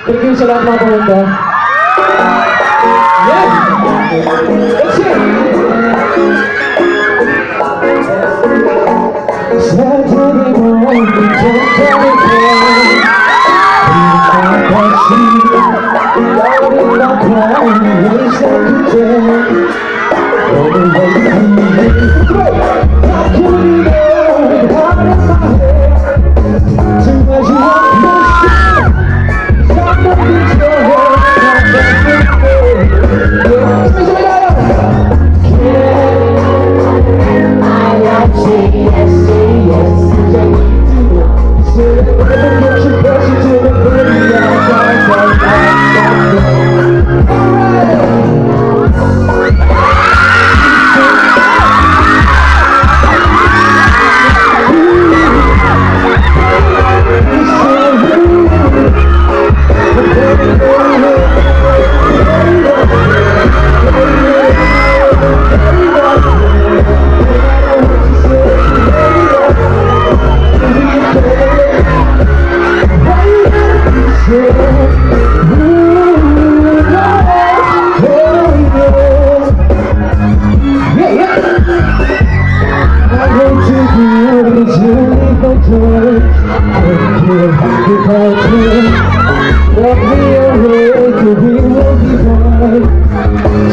Thank you sa lahat mga pumunta. Yeah! That's it! Saturday morning, don't tell me why.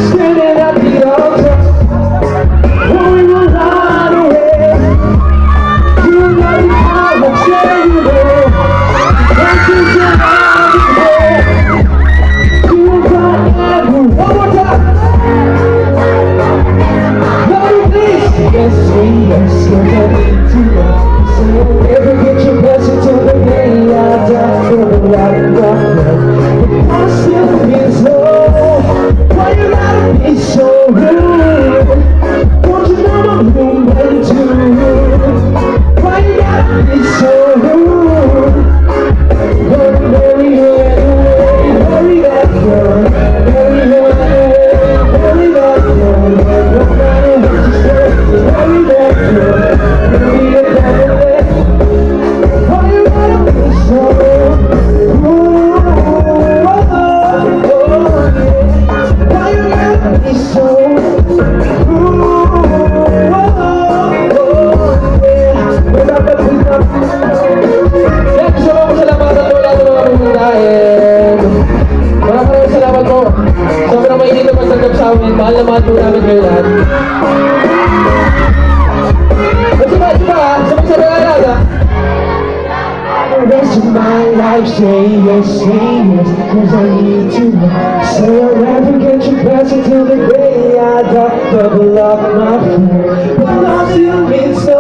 Standing at the altar, pouring a lot away. You know how I'm saying it. Can't you get out of here? Do whatever. One more time. Love you, please. Yes, yes, yes, I need to know. So never get your blessing till the day I die. For the right and wrong, but I still feel so. Why you gotta be so rude? Don't you know I'm human too? Why you gotta be so rude? Don't bury her anyway, bury that girl, bury her anyway, bury that girl. No matter what you say, bury that girl, bury it anyway. Why you gotta be so rude? Mahal na mahal po namin kayo lahat. At diba ha? Sabag-sabag na lahat ha? The rest of my life, say yes, cause I need to know. So I'll never get your blessing till the day I die. Double up my friend, but love still means so.